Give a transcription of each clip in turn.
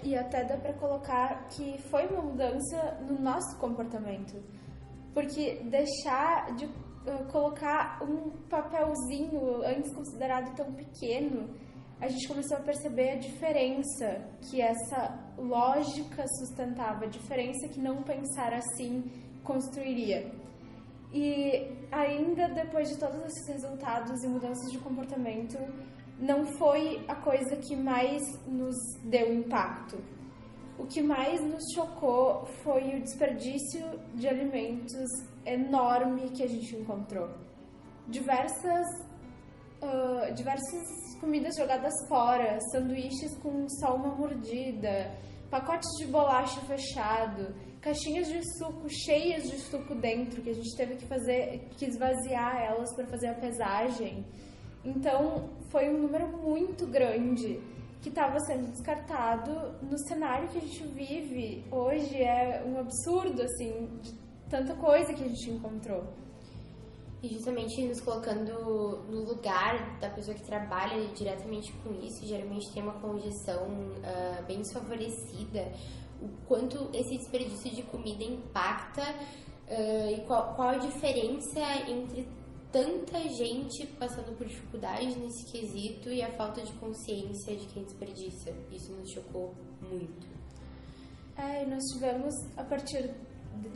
e até dá para colocar que foi uma mudança no nosso comportamento. Porque deixar de colocar um papelzinho antes considerado tão pequeno, a gente começou a perceber a diferença que essa lógica sustentava, a diferença que não pensar assim construiria. E ainda depois de todos esses resultados e mudanças de comportamento, não foi a coisa que mais nos deu impacto. O que mais nos chocou foi o desperdício de alimentos enorme que a gente encontrou. Diversas comidas jogadas fora, sanduíches com só uma mordida, pacotes de bolacha fechado, caixinhas de suco cheias de suco dentro, que a gente teve que esvaziar elas para fazer a pesagem. Então, foi um número muito grande que estava sendo descartado no cenário que a gente vive hoje. É um absurdo, assim, de tanta coisa que a gente encontrou. E justamente nos colocando no lugar da pessoa que trabalha diretamente com isso, geralmente tem uma condição bem desfavorecida, o quanto esse desperdício de comida impacta e qual a diferença entre tanta gente passando por dificuldades nesse quesito e a falta de consciência de quem desperdiça. Isso nos chocou muito. E nós tivemos, a partir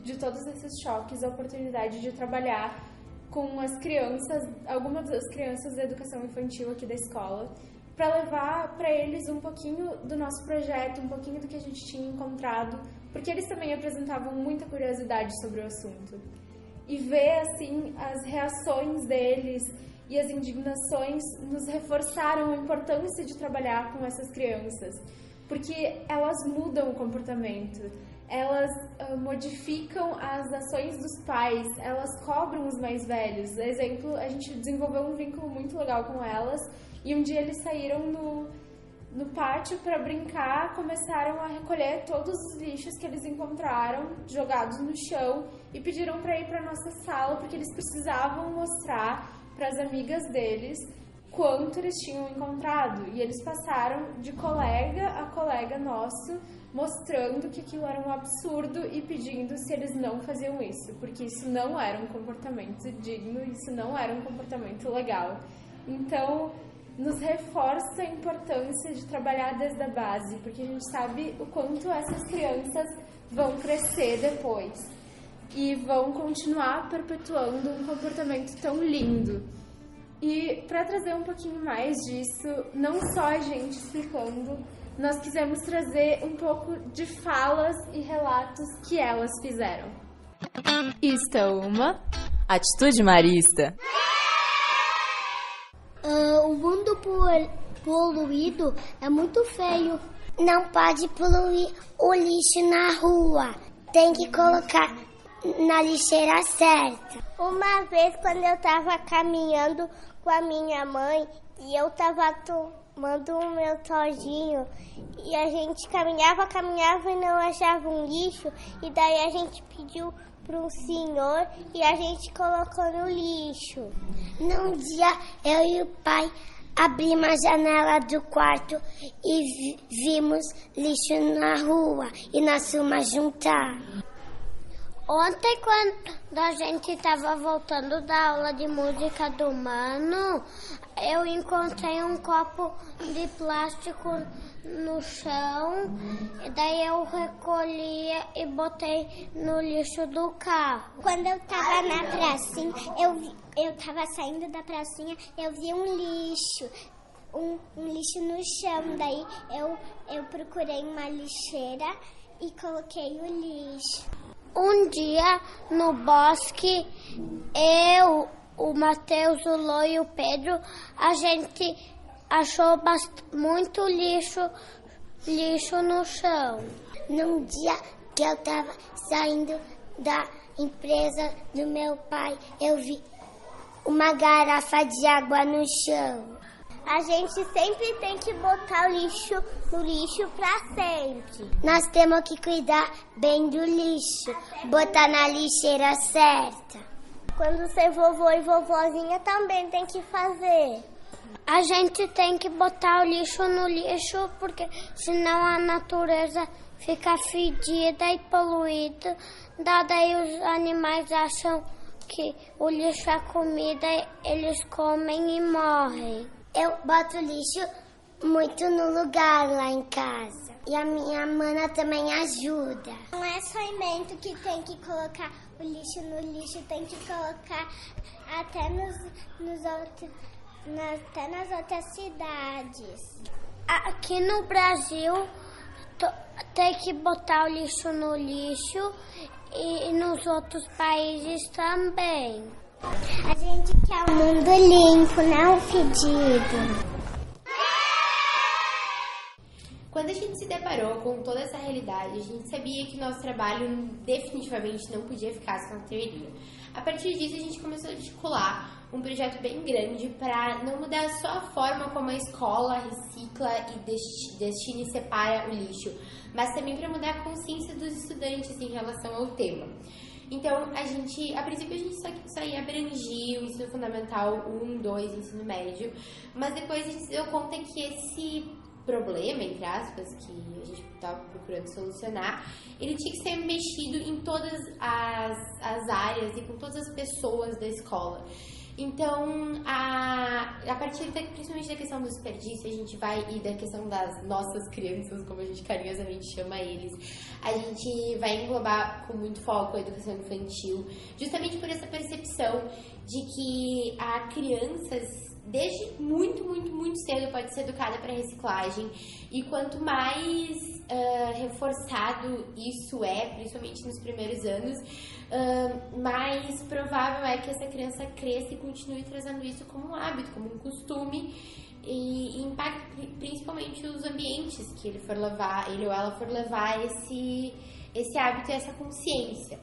de todos esses choques, a oportunidade de trabalhar com as crianças, algumas das crianças da educação infantil aqui da escola, para levar para eles um pouquinho do nosso projeto, um pouquinho do que a gente tinha encontrado, porque eles também apresentavam muita curiosidade sobre o assunto. E ver, assim, as reações deles e as indignações nos reforçaram a importância de trabalhar com essas crianças, porque elas mudam o comportamento, elas modificam as ações dos pais, elas cobram os mais velhos. Por exemplo, a gente desenvolveu um vínculo muito legal com elas e um dia eles saíram no pátio para brincar, começaram a recolher todos os lixos que eles encontraram jogados no chão e pediram para ir para nossa sala porque eles precisavam mostrar para as amigas deles quanto eles tinham encontrado. E eles passaram de colega a colega nosso, mostrando que aquilo era um absurdo e pedindo se eles não faziam isso, porque isso não era um comportamento digno, isso não era um comportamento legal. Então, nos reforça a importância de trabalhar desde a base, porque a gente sabe o quanto essas crianças vão crescer depois e vão continuar perpetuando um comportamento tão lindo. E para trazer um pouquinho mais disso, não só a gente explicando, nós quisemos trazer um pouco de falas e relatos que elas fizeram. Isto é uma atitude marista. O mundo poluído é muito feio. Não pode poluir o lixo na rua. Tem que colocar na lixeira certa. Uma vez, quando eu estava caminhando com a minha mãe e eu estava tomando o meu todinho e a gente caminhava e não achava um lixo, e daí a gente pediu para um senhor e a gente colocou no lixo. Num dia, eu e o pai abrimos a janela do quarto e vimos lixo na rua e nós fomos juntar. Ontem, quando a gente estava voltando da aula de música do Mano, eu encontrei um copo de plástico no chão, e daí eu recolhi e botei no lixo do carro. Quando eu estava na pracinha, eu estava saindo da pracinha, eu vi um lixo. Um lixo no chão, daí eu procurei uma lixeira e coloquei o lixo. Um dia, no bosque, eu, o Matheus, o Lô e o Pedro, a gente achou muito lixo no chão. Num dia que eu estava saindo da empresa do meu pai, eu vi uma garrafa de água no chão. A gente sempre tem que botar o lixo no lixo pra sempre. Nós temos que cuidar bem do lixo, botar na lixeira certa. Quando ser vovô e vovozinha também tem que fazer. A gente tem que botar o lixo no lixo, porque senão a natureza fica fedida e poluída. Daí os animais acham que o lixo é comida, eles comem e morrem. Eu boto lixo muito no lugar lá em casa. E a minha mana também ajuda. Não é só invento que tem que colocar o lixo no lixo, tem que colocar até nas outras cidades. Aqui no Brasil tem que botar o lixo no lixo e nos outros países também. A gente quer um mundo limpo, não fedido. Quando a gente se deparou com toda essa realidade, a gente sabia que nosso trabalho definitivamente não podia ficar só na teoria. A partir disso, a gente começou a articular um projeto bem grande para não mudar só a forma como a escola recicla e destina e separa o lixo, mas também para mudar a consciência dos estudantes em relação ao tema. Então, a princípio a gente só ia abrangir o ensino fundamental 1, 2, ensino médio, mas depois a gente se deu conta que esse problema, entre aspas, que a gente estava procurando solucionar, ele tinha que ser mexido em todas as áreas e com todas as pessoas da escola. Então, a partir principalmente da questão do desperdício, a gente vai, e da questão das nossas crianças, como a gente carinhosamente chama eles, a gente vai englobar com muito foco a educação infantil, justamente por essa percepção de que a crianças, desde muito, muito, muito cedo, pode ser educada para reciclagem, e quanto mais reforçado isso é, principalmente nos primeiros anos, mais provável é que essa criança cresça e continue trazendo isso como um hábito, como um costume, e impacte principalmente os ambientes que ele ou ela for levar esse hábito e essa consciência.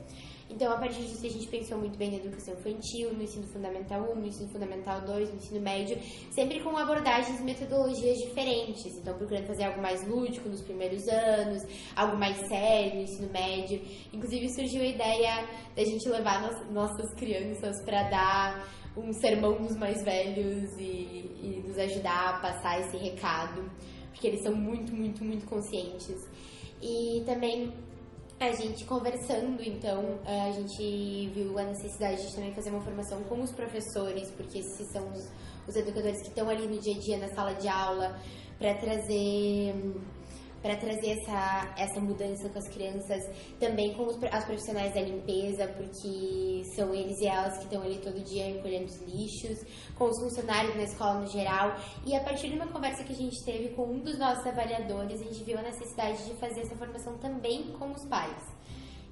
Então, a partir disso, a gente pensou muito bem na educação infantil, no ensino fundamental 1, no ensino fundamental 2, no ensino médio, sempre com abordagens e metodologias diferentes. Então, procurando fazer algo mais lúdico nos primeiros anos, algo mais sério no ensino médio. Inclusive, surgiu a ideia da gente levar nossas crianças para dar um sermão dos mais velhos e nos ajudar a passar esse recado, porque eles são muito, muito, muito conscientes. E também, a gente conversando, então, a gente viu a necessidade de também fazer uma formação com os professores, porque esses são os educadores que estão ali no dia a dia, na sala de aula, para trazer essa mudança com as crianças, também com as profissionais da limpeza, porque são eles e elas que estão ali todo dia recolhendo os lixos, com os funcionários na escola no geral. E a partir de uma conversa que a gente teve com um dos nossos avaliadores, a gente viu a necessidade de fazer essa formação também com os pais.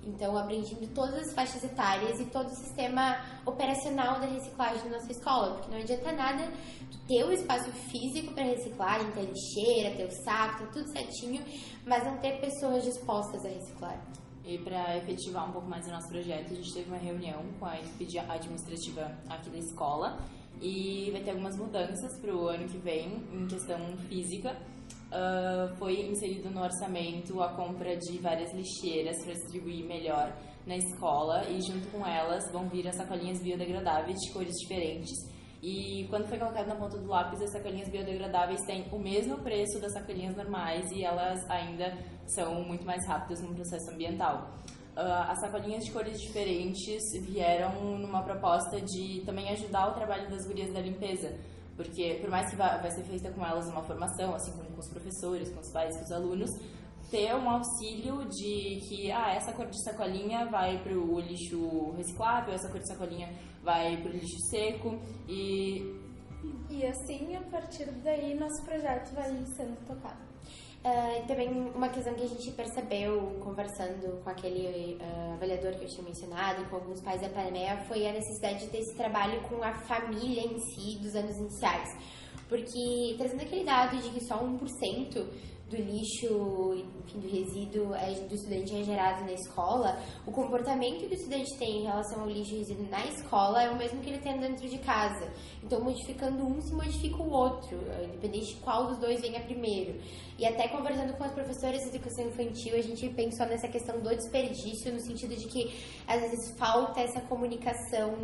Então, abrangindo todas as faixas etárias e todo o sistema operacional da reciclagem na nossa escola, porque não adianta nada ter o espaço físico para reciclagem, ter lixeira, ter o saco, ter tudo certinho, mas não ter pessoas dispostas a reciclar. E para efetivar um pouco mais o nosso projeto, a gente teve uma reunião com a equipe administrativa aqui da escola e vai ter algumas mudanças para o ano que vem em questão física. Foi inserido no orçamento a compra de várias lixeiras para distribuir melhor na escola, e junto com elas vão vir as sacolinhas biodegradáveis de cores diferentes. E quando foi colocado na ponta do lápis, as sacolinhas biodegradáveis têm o mesmo preço das sacolinhas normais e elas ainda são muito mais rápidas no processo ambiental. As sacolinhas de cores diferentes vieram numa proposta de também ajudar o trabalho das gurias da limpeza, porque por mais que vai ser feita com elas uma formação, assim como com os professores, com os pais, com os alunos, ter um auxílio de que essa cor de sacolinha vai para o lixo reciclável, essa cor de sacolinha vai para o lixo seco e assim, a partir daí, nosso projeto vai sendo tocado. Também uma questão que a gente percebeu conversando com aquele avaliador que eu tinha mencionado e com alguns pais da Panameia foi a necessidade de ter esse trabalho com a família em si dos anos iniciais, porque trazendo aquele dado de que só 1% do lixo, enfim, do resíduo do estudante é gerado na escola, o comportamento que o estudante tem em relação ao lixo e resíduo na escola é o mesmo que ele tem dentro de casa. Então, modificando um, se modifica o outro, independente de qual dos dois venha primeiro. E até conversando com as professoras de educação infantil, a gente pensou nessa questão do desperdício, no sentido de que, às vezes, falta essa comunicação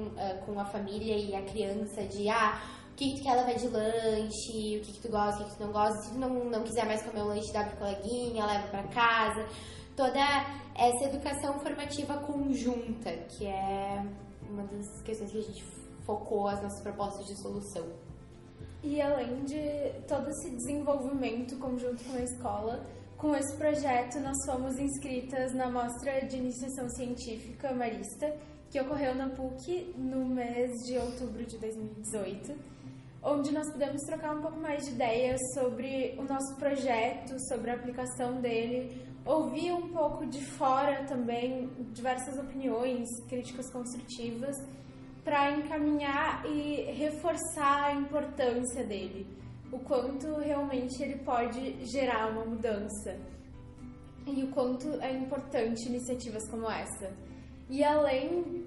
com a família e a criança, de, o que tu quer levar de lanche, o que tu gosta, o que tu não gosta. Se tu não quiser mais comer o lanche, dá pro coleguinha, leva pra casa. Toda essa educação formativa conjunta, que é uma das questões que a gente focou as nossas propostas de solução. E além de todo esse desenvolvimento conjunto com a escola, com esse projeto nós fomos inscritas na Mostra de Iniciação Científica Marista, que ocorreu na PUC no mês de outubro de 2018, onde nós pudemos trocar um pouco mais de ideias sobre o nosso projeto, sobre a aplicação dele, ouvir um pouco de fora também diversas opiniões, críticas construtivas, para encaminhar e reforçar a importância dele, o quanto realmente ele pode gerar uma mudança e o quanto é importante iniciativas como essa. E além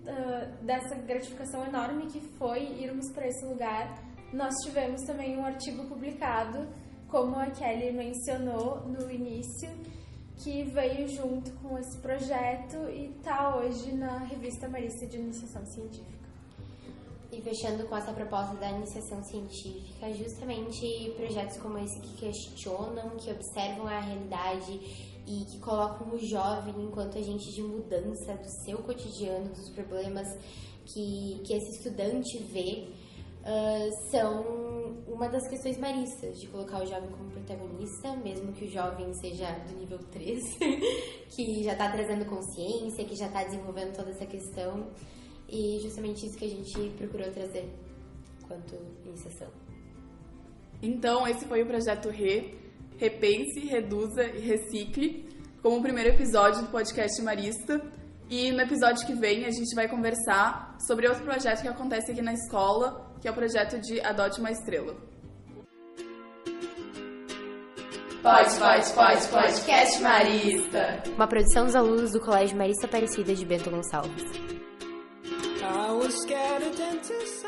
dessa gratificação enorme que foi irmos para esse lugar, nós tivemos também um artigo publicado, como a Kelly mencionou no início, que veio junto com esse projeto e está hoje na Revista Marista de Iniciação Científica. E fechando com essa proposta da iniciação científica, justamente projetos como esse que questionam, que observam a realidade e que colocam o jovem enquanto agente de mudança do seu cotidiano, dos problemas que esse estudante vê, são uma das questões maristas, de colocar o jovem como protagonista, mesmo que o jovem seja do nível 3, que já está trazendo consciência, que já está desenvolvendo toda essa questão. E justamente isso que a gente procurou trazer quanto iniciação. Então, esse foi o projeto Repense, Reduza e Recicle, como o primeiro episódio do podcast Marista. E no episódio que vem a gente vai conversar sobre outro projeto que acontece aqui na escola, que é o projeto de Adote uma Estrela. Podcast Marista. Uma produção dos alunos do Colégio Marista Aparecida de Bento Gonçalves. I was scared of dentists.